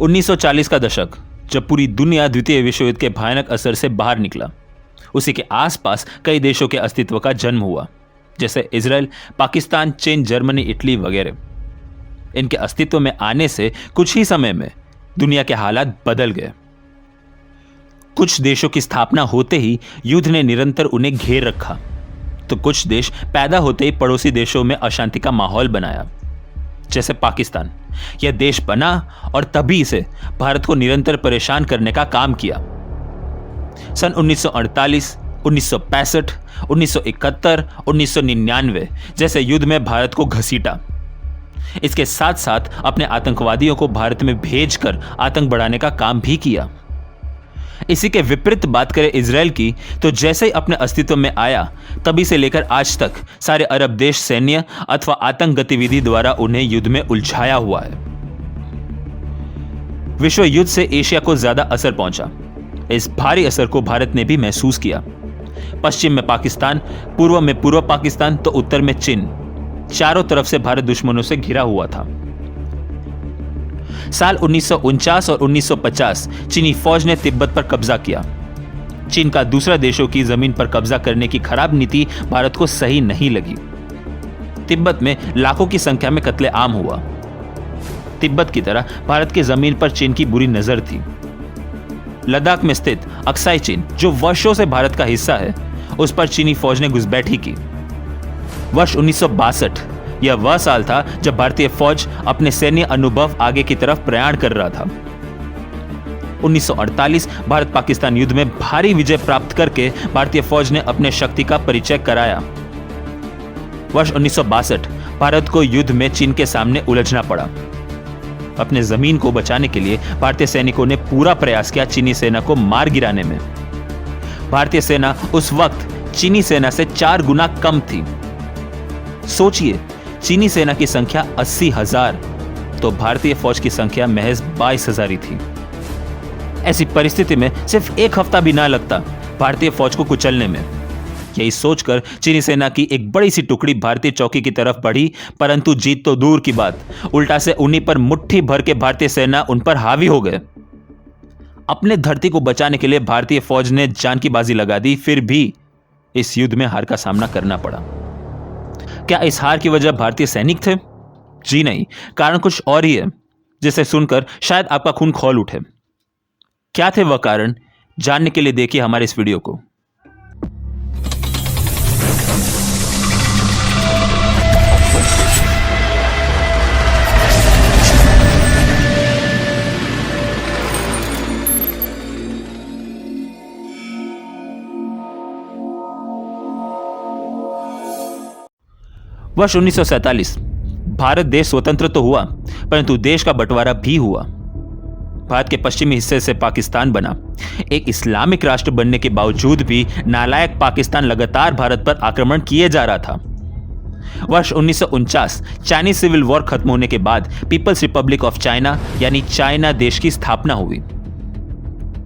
1940 का दशक जब पूरी दुनिया द्वितीय विश्व युद्ध के भयानक असर से बाहर निकला, उसी के आसपास कई देशों के अस्तित्व का जन्म हुआ, जैसे इजराइल, पाकिस्तान, चीन, जर्मनी, इटली वगैरह। इनके अस्तित्व में आने से कुछ ही समय में दुनिया के हालात बदल गए। कुछ देशों की स्थापना होते ही युद्ध ने निरंतर उन्हें घेर रखा, तो कुछ देश पैदा होते ही पड़ोसी देशों में अशांति का माहौल बनाया। जैसे पाकिस्तान, यह देश बना और तभी से भारत को निरंतर परेशान करने का काम किया। सन 1948, 1965, 1971, 1999 जैसे युद्ध में भारत को घसीटा। इसके साथ साथ अपने आतंकवादियों को भारत में भेजकर आतंक बढ़ाने का काम भी किया। इसी के विपरीत बात करें इजराइल की, तो जैसे ही अपने अस्तित्व में आया, तभी से लेकर आज तक सारे अरब देश सैन्य अथवा आतंक गतिविधि द्वारा उन्हें युद्ध में उलझाया हुआ है। विश्व युद्ध से एशिया को ज्यादा असर पहुंचा। इस भारी असर को भारत ने भी महसूस किया। पश्चिम में पाकिस्तान, पूर्व में पूर्व पाकिस्तान, तो उत्तर में चीन, चारों तरफ से भारत दुश्मनों से घिरा हुआ था। साल 1949 और 1950 चीनी फौज ने तिब्बत पर कब्जा किया। चीन का दूसरा देशों की जमीन पर कब्जा करने की खराब नीति भारत को सही नहीं लगी। तिब्बत में लाखों की संख्या में कत्ले आम हुआ। तिब्बत की तरह भारत की जमीन पर चीन की बुरी नजर थी। लद्दाख में स्थित अक्साई चीन, जो वर्षों से भारत का हिस्सा है, उस पर चीनी फौज ने घुसपैठी की। वर्ष 1962 यह वह साल था जब भारतीय फौज अपने सैन्य अनुभव आगे की तरफ प्रयाण कर रहा था। 1948 भारत पाकिस्तान युद्ध में भारी विजय प्राप्त करके भारतीय फौज ने अपने शक्ति का परिचय कराया। वर्ष 1962 भारत को युद्ध में चीन के सामने उलझना पड़ा। अपने जमीन को बचाने के लिए भारतीय सैनिकों ने पूरा प्रयास किया चीनी सेना को मार गिराने में। भारतीय सेना उस वक्त चीनी सेना से 4 गुना कम थी। सोचिए, चीनी सेना की संख्या 80,000, तो भारतीय फौज की संख्या महज 22,000 ही थी। ऐसी परिस्थिति में सिर्फ 1 हफ्ता भी ना लगता भारतीय फौज को कुचलने में। यही सोचकर चीनी सेना की एक बड़ी सी टुकड़ी भारतीय चौकी की तरफ बढ़ी, परंतु जीत तो दूर की बात, उल्टा से उन्हीं पर मुट्ठी भर के भारतीय सेना उन पर हावी हो गए। अपने धरती को बचाने के लिए भारतीय फौज ने जान की बाजी लगा दी, फिर भी इस युद्ध में हार का सामना करना पड़ा। क्या इस हार की वजह भारतीय सैनिक थे? जी नहीं, कारण कुछ और ही है, जिसे सुनकर शायद आपका खून खौल उठे। क्या थे वह कारण, जानने के लिए देखिए हमारे इस वीडियो को। वर्ष 1947 भारत देश स्वतंत्र तो हुआ, परंतु देश का बंटवारा भी हुआ। भारत के पश्चिमी हिस्से से पाकिस्तान बना। एक इस्लामिक राष्ट्र बनने के बावजूद भी नालायक पाकिस्तान लगातार भारत पर आक्रमण किए जा रहा था। वर्ष 1949 चाइनीज सिविल वॉर खत्म होने के बाद पीपल्स रिपब्लिक ऑफ चाइना यानी चाइना देश की स्थापना हुई।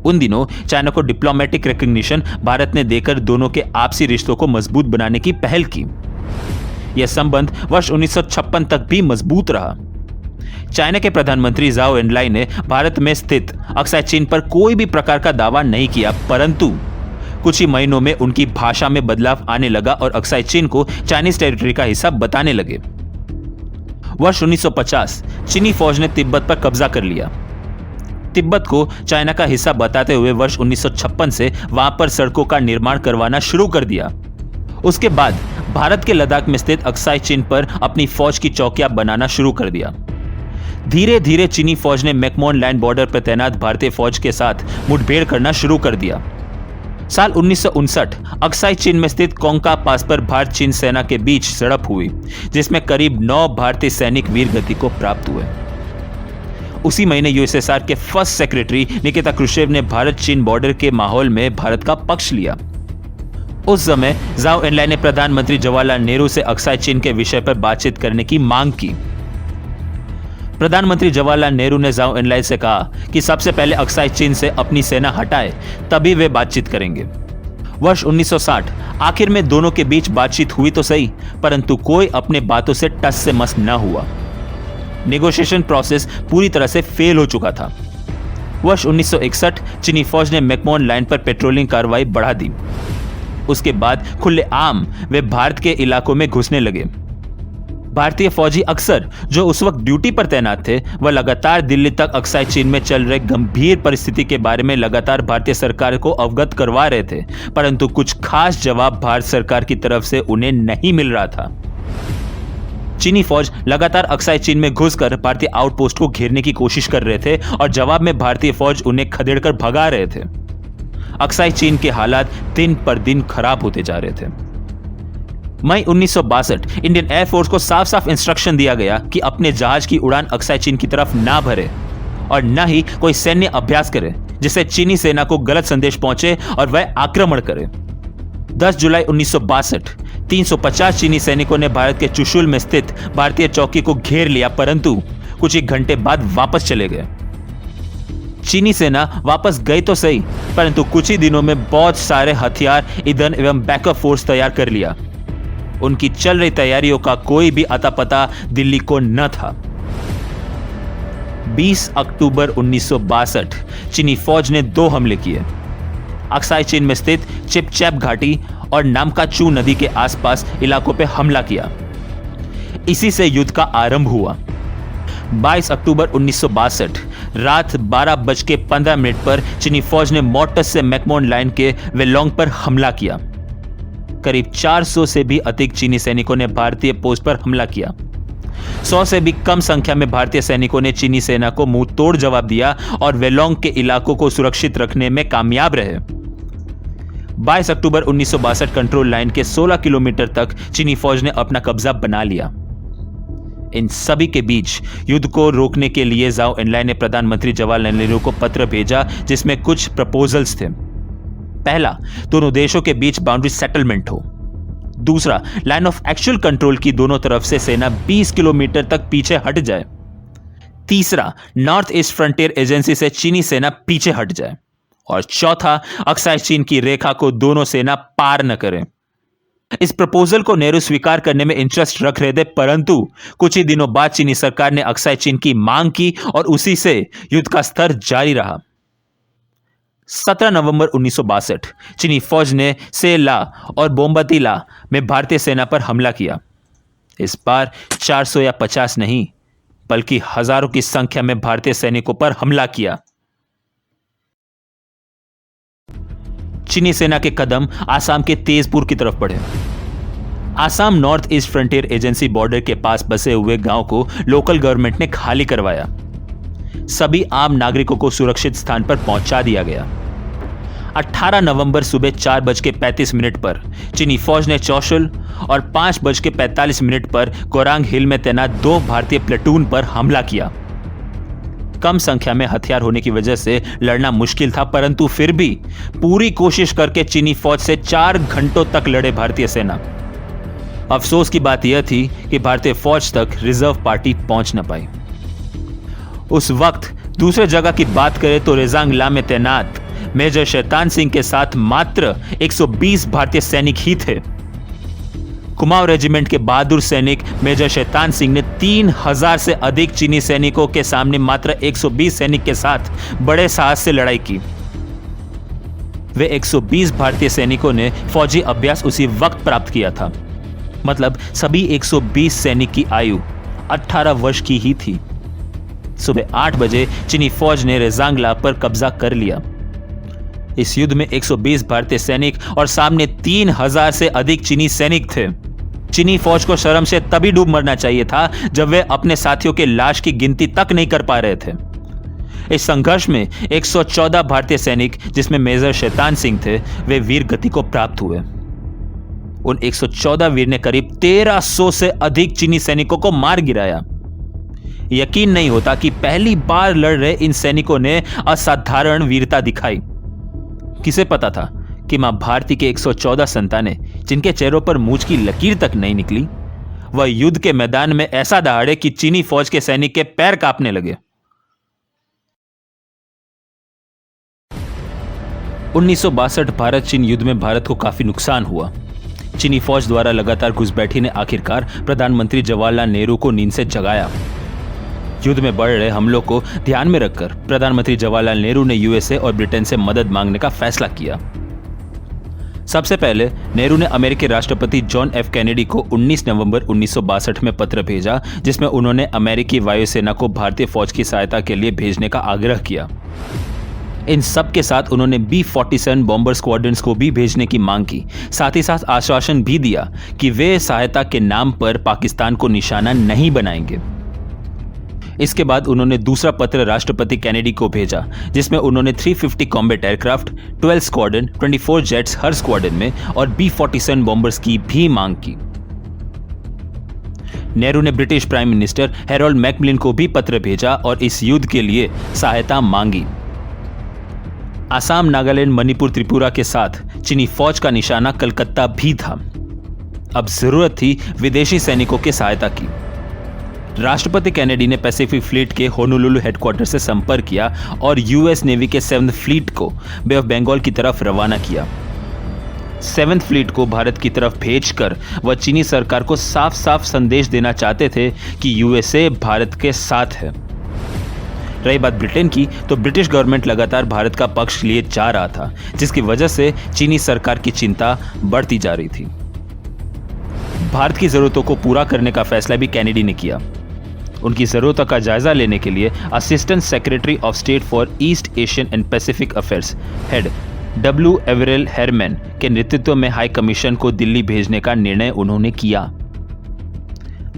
उन दिनों चाइना को डिप्लोमेटिक रिकॉग्निशन भारत ने देकर दोनों के आपसी रिश्तों को मजबूत बनाने की पहल की। यह संबंध वर्ष 1956 तक भी मजबूत रहा। चाइना के प्रधानमंत्री जाओ एनलाई ने भारत में स्थित अक्साई चीन पर कोई भी प्रकार का दावा नहीं किया, परंतु कुछ ही महीनों में उनकी भाषा में बदलाव आने लगा और अक्साई चीन को चाइनीज टेरिटरी का हिस्सा बताने लगे। वर्ष 1950 चीनी फौज ने तिब्बत पर कब्जा कर लिया। तिब्बत को चाइना का हिस्सा बताते हुए वर्ष 1956 से वहां पर सड़कों का निर्माण करवाना शुरू कर दिया। उसके बाद भारत के लद्दाख में स्थित अक्साई चीन पर अपनी फौज की चौकियां बनाना शुरू कर दिया। धीरे धीरे चीनी फौज ने मैकमोहन लैंड बॉर्डर पर तैनात भारतीय फौज के साथ मुठभेड़ करना शुरू कर दिया। साल 1959 अक्साई चीन में स्थित कोंका पास पर भारत चीन सेना के बीच झड़प हुई, जिसमें करीब 9 भारतीय सैनिक वीर गति को प्राप्त हुए। उसी महीने यूएसएसआर के फर्स्ट सेक्रेटरी निकिता क्रुश्चेव ने भारत चीन बॉर्डर के माहौल में भारत का पक्ष लिया। उस समय जाओ एनलाई ने प्रधानमंत्री जवाहरलाल नेहरू से अक्साई चीन के विषय पर बातचीत करने की मांग की। प्रधानमंत्री जवाहरलाल नेहरू ने जाओ एनलाई से कहा कि सबसे पहले अक्साई चीन से अपनी सेना हटाए, तभी वे बातचीत करेंगे। वर्ष 1960 आखिर में दोनों के बीच बातचीत हुई तो सही, परंतु कोई अपने बातों से टस से मस न हुआ। नेगोशिएशन प्रोसेस पूरी तरह से फेल हो चुका था। वर्ष 1961 चीनी फौज ने मैकमोहन लाइन पर पेट्रोलिंग कार्रवाई बढ़ा दी। उसके बाद खुलेआम वे भारत के इलाकों में घुसने लगे। भारतीय फौजी अक्सर जो उस वक्त ड्यूटी पर तैनात थे, वह लगातार दिल्ली तक अक्साई चीन में चल रहे गंभीर परिस्थिति के बारे में लगातार भारतीय सरकार को अवगत करवा रहे थे, परंतु कुछ खास जवाब भारत सरकार की तरफ से उन्हें नहीं मिल रहा था। चीनी फौज लगातार अक्साई चीन में घुसकर भारतीय आउटपोस्ट को घेरने की कोशिश कर रहे थे और जवाब में भारतीय फौज उन्हें खदेड़कर भगा रहे थे। अक्साई चीन के हालात दिन पर दिन खराब होते जा रहे थे। मई 1962 इंडियन एयरफोर्स को साफ साफ इंस्ट्रक्शन दिया गया कि अपने जहाज की उड़ान अक्साई चीन की तरफ ना भरे और न ही कोई सैन्य अभ्यास करे जिससे चीनी सेना को गलत संदेश पहुंचे और वह आक्रमण करे। 10 जुलाई 1962 350 चीनी सैनिकों ने भारत के चुशुल में स्थित भारतीय चौकी को घेर लिया, परंतु कुछ ही घंटे बाद वापस चले गए। चीनी सेना वापस गई तो सही, परंतु कुछ ही दिनों में बहुत सारे हथियार, ईंधन एवं बैकअप फोर्स तैयार कर लिया। उनकी चल रही तैयारियों का कोई भी अता पता दिल्ली को न था। 20 अक्टूबर 1962 चीनी फौज ने 2 हमले किए। अक्साई चीन में स्थित चिपचैप घाटी और नामकाचू नदी के आसपास इलाकों पर हमला किया। इसी से युद्ध का आरंभ हुआ। 22 अक्टूबर 1962 रात 12:15 पर चीनी फौज ने मोर्टार से मैकमोहन लाइन के वेलोंग पर हमला किया। करीब 400 से भी अधिक चीनी सैनिकों ने भारतीय पोस्ट पर हमला किया। 100 से भी कम संख्या में भारतीय सैनिकों ने चीनी सेना को मुंह तोड़ जवाब दिया और वेलोंग के इलाकों को सुरक्षित रखने में कामयाब रहे। 22 अक्टूबर 1962 कंट्रोल लाइन के 16 किलोमीटर तक चीनी फौज ने अपना कब्जा बना लिया। इन सभी के बीच युद्ध को रोकने के लिए जाओ एनलाई ने प्रधानमंत्री जवाहरलाल नेहरू को पत्र भेजा, जिसमें कुछ प्रपोजल्स थे। पहला, दोनों देशों के बीच बाउंड्री सेटलमेंट हो। दूसरा, लाइन ऑफ एक्चुअल कंट्रोल की दोनों तरफ से सेना 20 किलोमीटर तक पीछे हट जाए। तीसरा, नॉर्थ ईस्ट फ्रंटियर एजेंसी से चीनी सेना पीछे हट जाए। और चौथा, अक्साई चीन की रेखा को दोनों सेना पार न करें। इस प्रपोजल को नेहरू स्वीकार करने में इंटरेस्ट रख रहे थे, परंतु कुछ ही दिनों बाद चीनी सरकार ने अक्साई चीन की मांग की और उसी से युद्ध का स्तर जारी रहा। 17 नवंबर 1962 चीनी फौज ने सेला और बोम्बतीला में भारतीय सेना पर हमला किया। इस बार 400 या 50 नहीं, बल्कि हजारों की संख्या में भारतीय सैनिकों पर हमला किया। चीनी सेना के कदम आसाम के तेजपुर की तरफ बढ़े। Assam north east frontier agency border के पास बसे हुए गांव को लोकल गवर्नमेंट ने खाली करवाया। सभी आम नागरिकों को सुरक्षित स्थान पर पहुंचा दिया गया। 18 नवंबर सुबह 4:35 पर चीनी फौज ने चौशुल और 5:45 पर गोरांग हिल में तैनात 2 भारतीय प्लेटून पर हमला किया। कम संख्या में हथियार होने की वजह से लड़ना मुश्किल था, परंतु फिर भी पूरी कोशिश करके चीनी फौज से 4 घंटों तक लड़े भारतीय सेना। अफसोस की बात यह थी कि भारतीय फौज तक रिजर्व पार्टी पहुंच न पाई। उस वक्त दूसरे जगह की बात करें तो रेजांगला में तैनात मेजर शैतान सिंह के साथ मात्र 120 भारतीय सैनिक ही थे। कुमाऊं रेजिमेंट के बहादुर सैनिक मेजर शैतान सिंह ने 3000 से अधिक चीनी सैनिकों के सामने मात्र 120 सैनिक के साथ बड़े साहस से लड़ाई की। वे 120 भारतीय सैनिकों ने फौजी अभ्यास उसी वक्त प्राप्त किया था। मतलब सभी 120 सैनिक की आयु 18 वर्ष की ही थी। सुबह 8 बजे चीनी फौज ने रेजांगला पर कब्जा कर लिया। इस युद्ध में 120 भारतीय सैनिक और सामने 3000 से अधिक चीनी सैनिक थे। चीनी फौज को शर्म से तभी डूब मरना चाहिए था जब वे अपने साथियों के लाश की गिनती तक नहीं कर पा रहे थे। इस संघर्ष में 114 भारतीय सैनिक, जिसमें मेजर शैतान सिंह थे, वे वीर गति को प्राप्त हुए। उन 114 वीर ने करीब 1300 से अधिक चीनी सैनिकों को मार गिराया। यकीन नहीं होता कि पहली बार लड़ रहे इन सैनिकों ने असाधारण वीरता दिखाई। किसे पता था कि मां भारती के 114 संतानें, जिनके चेहरों पर मूंछ की लकीर तक नहीं निकली, वह युद्ध के मैदान में ऐसा दहाड़े कि चीनी फौज के सैनिक के पैर कांपने लगे। 1962 भारत चीन युद्ध में भारत को काफी नुकसान हुआ। चीनी फौज द्वारा लगातार घुसपैठी ने आखिरकार प्रधानमंत्री जवाहरलाल नेहरू को नींद से जगाया। युद्ध में बढ़ रहे हमलों को ध्यान में रखकर प्रधानमंत्री जवाहरलाल नेहरू ने यूएसए और ब्रिटेन से मदद मांगने का फैसला किया। सबसे पहले नेहरू ने अमेरिकी राष्ट्रपति जॉन एफ कैनेडी को 19 नवंबर 1962 में पत्र भेजा, जिसमें उन्होंने अमेरिकी वायुसेना को भारतीय फौज की सहायता के लिए भेजने का आग्रह किया। इन सब के साथ उन्होंने B-47 बॉम्बर स्क्वाड्रन्स को भी भेजने की मांग की। साथ ही साथ आश्वासन भी दिया कि वे सहायता के नाम पर पाकिस्तान को निशाना नहीं बनाएंगे। इसके बाद उन्होंने दूसरा पत्र राष्ट्रपति कैनेडी को भेजा, जिसमें उन्होंने 350 कॉम्बैट एयरक्राफ्ट, 12 स्क्वाड्रन, 24 जेट्स हर स्क्वाड्रन में और B-47 बॉम्बर्स की भी मांग की। नेहरू ने British prime minister Harold Macmillan को भी पत्र भेजा और इस युद्ध के लिए सहायता मांगी। असम, नागालैंड, मणिपुर, त्रिपुरा के साथ चीनी फौज का निशाना कलकत्ता भी था। अब जरूरत थी विदेशी सैनिकों की सहायता की। राष्ट्रपति कैनेडी ने पैसिफिक फ्लीट के होनोलुलु हेडक्वार्टर से संपर्क किया और यूएस नेवी के 7th फ्लीट को बे ऑफ बंगाल की तरफ रवाना किया। 7th फ्लीट को भारत की तरफ भेजकर वह चीनी सरकार को साफ साफ संदेश देना चाहते थे कि यूएसए भारत के साथ है। रही बात ब्रिटेन की, तो ब्रिटिश गवर्नमेंट लगातार भारत का पक्ष लिए जा रहा था, जिसकी वजह से चीनी सरकार की चिंता बढ़ती जा रही थी। भारत की जरूरतों को पूरा करने का फैसला भी कैनेडी ने किया। उनकी जरूरतों का जायजा लेने के लिए assistant secretary of state for East Asian and Pacific affairs head W. Averell Harriman के नेतृत्व में हाई कमीशन को दिल्ली भेजने का निर्णय उन्होंने किया।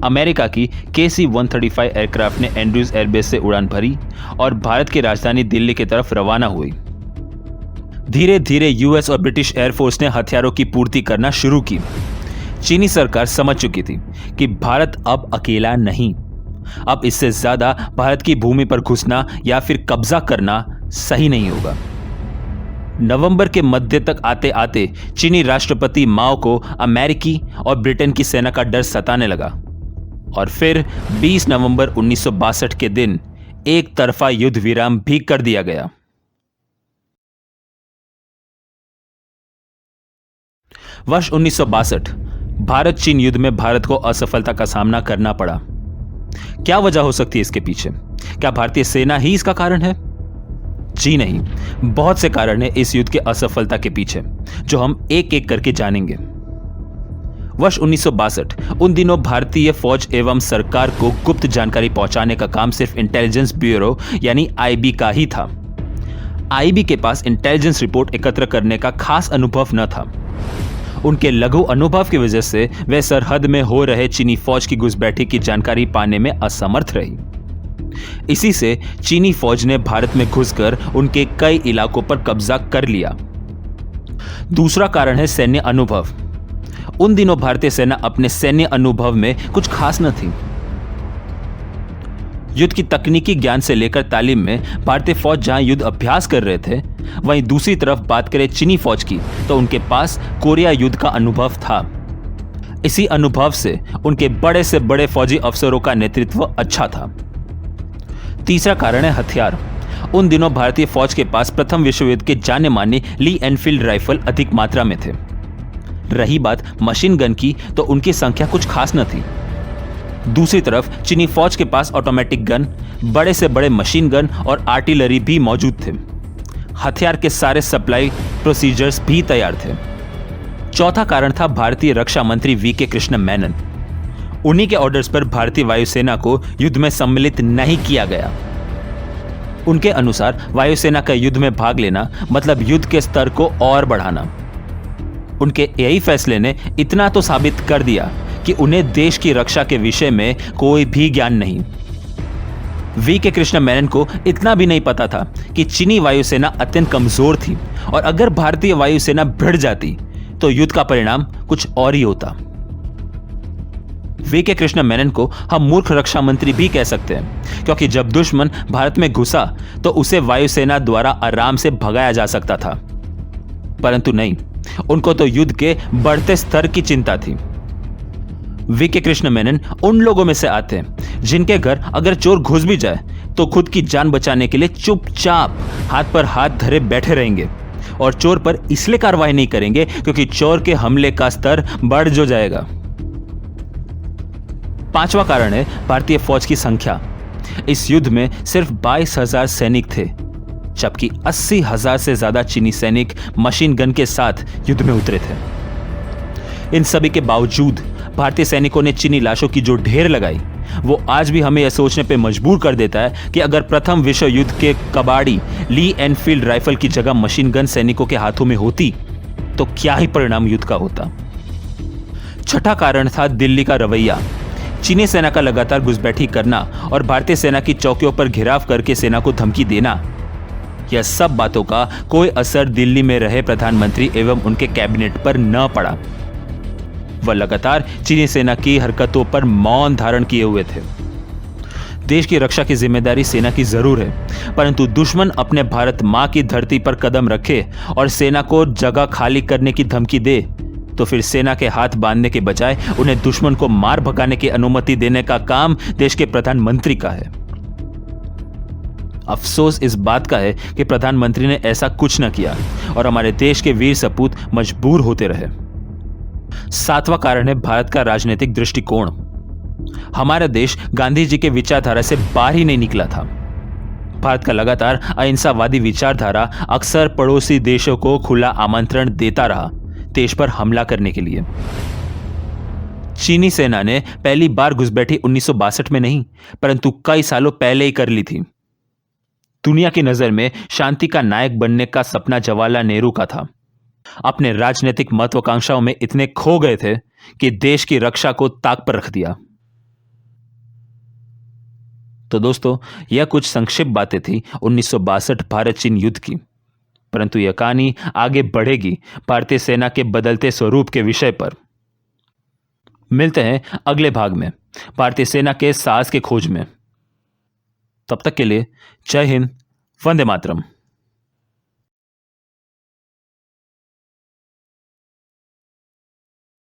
अमेरिका की KC-135 एयरक्राफ्ट ने एंड्रूज एयरबेस से उड़ान भरी और भारत की राजधानी दिल्ली की तरफ रवाना हुई। धीरे धीरे यूएस और ब्रिटिश एयरफोर्स ने हथियारों की पूर्ति करना शुरू की। चीनी सरकार समझ चुकी थी कि भारत अब अकेला नहीं, अब इससे ज्यादा भारत की भूमि पर घुसना या फिर कब्जा करना सही नहीं होगा। नवंबर के मध्य तक आते आते चीनी राष्ट्रपति माओ को अमेरिकी और ब्रिटेन की सेना का डर सताने लगा और फिर 20 नवंबर 1962 के दिन एक तरफा युद्ध विराम भी कर दिया गया। वर्ष 1962 भारत चीन युद्ध में भारत को असफलता का सामना करना पड़ा। क्या वजह हो सकती है इसके पीछे? क्या भारतीय सेना ही इसका कारण है? जी नहीं, बहुत से कारण है इस युद्ध के असफलता के पीछे, जो हम एक एक करके जानेंगे। वर्ष 1962 उन दिनों भारतीय फौज एवं सरकार को गुप्त जानकारी पहुंचाने का काम सिर्फ इंटेलिजेंस ब्यूरो यानी आईबी का ही था। आईबी के पास इंटेलिजेंस रिपोर्ट एकत्र करने का खास अनुभव न था। उनके लघु अनुभव की वजह से वे सरहद में हो रहे चीनी फौज की घुसपैठी की जानकारी पाने में असमर्थ रही। इसी से चीनी फौज ने भारत में घुसकर उनके कई इलाकों पर कब्जा कर लिया। दूसरा कारण है सैन्य अनुभव। उन दिनों भारतीय सेना अपने सैन्य अनुभव में कुछ खास न थी। युद्ध की तकनीकी ज्ञान से लेकर तालीम में भारतीय फौज जहां युद्ध अभ्यास कर रहे थे, वहीं दूसरी तरफ बात करें चीनी फौज की, तो उनके पास कोरिया युद्ध का अनुभव था। इसी अनुभव से उनके बड़े से बड़े फौजी अफसरों का नेतृत्व अच्छा था। तीसरा कारण है हथियार। उन दिनों भारतीय फौज के पास प्रथम विश्व युद्ध के जाने माने ली एनफील्ड राइफल अधिक मात्रा में थे। रही बात मशीन गन की, तो उनकी संख्या कुछ खास न थी। दूसरी तरफ चीनी फौज के पास ऑटोमेटिक गन, बड़े से बड़े मशीन गन और आर्टिलरी भी मौजूद थे। हथियार के सारे सप्लाई प्रोसीजर्स भी तैयार थे। चौथा कारण था भारतीय रक्षा मंत्री वीके कृष्ण मेनन। उन्हीं के ऑर्डर्स पर भारतीय वायुसेना को युद्ध में सम्मिलित नहीं किया गया। उनके अनुसार वायुसेना का युद्ध में भाग लेना मतलब युद्ध के स्तर को और बढ़ाना। उनके यही फैसले ने इतना तो साबित कर दिया कि उन्हें देश की रक्षा के विषय में कोई भी ज्ञान नहीं। वीके कृष्ण मेनन को इतना भी नहीं पता था कि चीनी वायुसेना अत्यंत कमजोर थी और अगर भारतीय वायुसेना भिड़ जाती तो युद्ध का परिणाम कुछ और ही होता। वीके कृष्ण मेनन को हम मूर्ख रक्षा मंत्री भी कह सकते हैं, क्योंकि जब दुश्मन भारत में घुसा तो उसे वायुसेना द्वारा आराम से भगाया जा सकता था, परंतु नहीं, उनको तो युद्ध के बढ़ते स्तर की चिंता थी। वीके कृष्ण मेनन उन लोगों में से आते हैं जिनके घर अगर चोर घुस भी जाए तो खुद की जान बचाने के लिए चुपचाप हाथ पर हाथ धरे बैठे रहेंगे और चोर पर इसलिए कार्रवाई नहीं करेंगे क्योंकि चोर के हमले का स्तर बढ़ जो जाएगा। पांचवा कारण है भारतीय फौज की संख्या। इस युद्ध में सिर्फ 22,000 सैनिक थे, जबकि 80,000 से ज्यादा चीनी सैनिक मशीन गन के साथ युद्ध में उतरे थे। इन सभी के बावजूद भारतीय सैनिकों ने चीनी लाशों की जो ढेर लगाई, वो आज भी हमें यह सोचने पे मजबूर कर देता है कि अगर प्रथम विश्व युद्ध के कबाड़ी ली एनफील्ड राइफल की जगह मशीन गन सैनिकों के हाथों में होती तो क्या ही परिणाम युद्ध का होता। छठा कारण था दिल्ली का रवैया। चीनी सेना का लगातार घुसपैठी करना और भारतीय सेना की चौकियों पर घेराव करके सेना को धमकी देना, यह सब बातों का कोई असर दिल्ली में रहे प्रधानमंत्री एवं उनके कैबिनेट पर न पड़ा। वह लगातार चीनी सेना की हरकतों पर मौन धारण किए हुए थे। देश की रक्षा की जिम्मेदारी सेना की जरूर है, परंतु दुश्मन अपने भारत मां की धरती पर कदम रखे और सेना को जगह खाली करने की धमकी दे, तो फिर सेना के हाथ बांधने के बजाय उन्हें दुश्मन को मार भगाने की अनुमति देने का काम देश के प्रधानमंत्री का है। अफसोस इस बात का है कि प्रधानमंत्री ने ऐसा कुछ न किया और हमारे देश के वीर सपूत मजबूर होते रहे। सातवां कारण है भारत का राजनीतिक दृष्टिकोण। हमारा देश गांधी जी के विचारधारा से बाहर ही नहीं निकला था। भारत का लगातार अहिंसावादी विचारधारा अक्सर पड़ोसी देशों को खुला आमंत्रण देता रहा देश पर हमला करने के लिए। चीनी सेना ने पहली बार घुसपैठी 1962 में नहीं, परंतु कई सालों पहले ही कर ली थी। दुनिया की नजर में शांति का नायक बनने का सपना जवाहरलाल नेहरू का था। अपने राजनीतिक महत्वाकांक्षाओं में इतने खो गए थे कि देश की रक्षा को ताक पर रख दिया। तो दोस्तों, यह कुछ संक्षिप्त बातें थी 1962 भारत चीन युद्ध की, परंतु यह कहानी आगे बढ़ेगी भारतीय सेना के बदलते स्वरूप के विषय पर। मिलते हैं अगले भाग में भारतीय सेना के साहस के खोज में। तब तक के लिए जय हिंद, वंदे मातरम।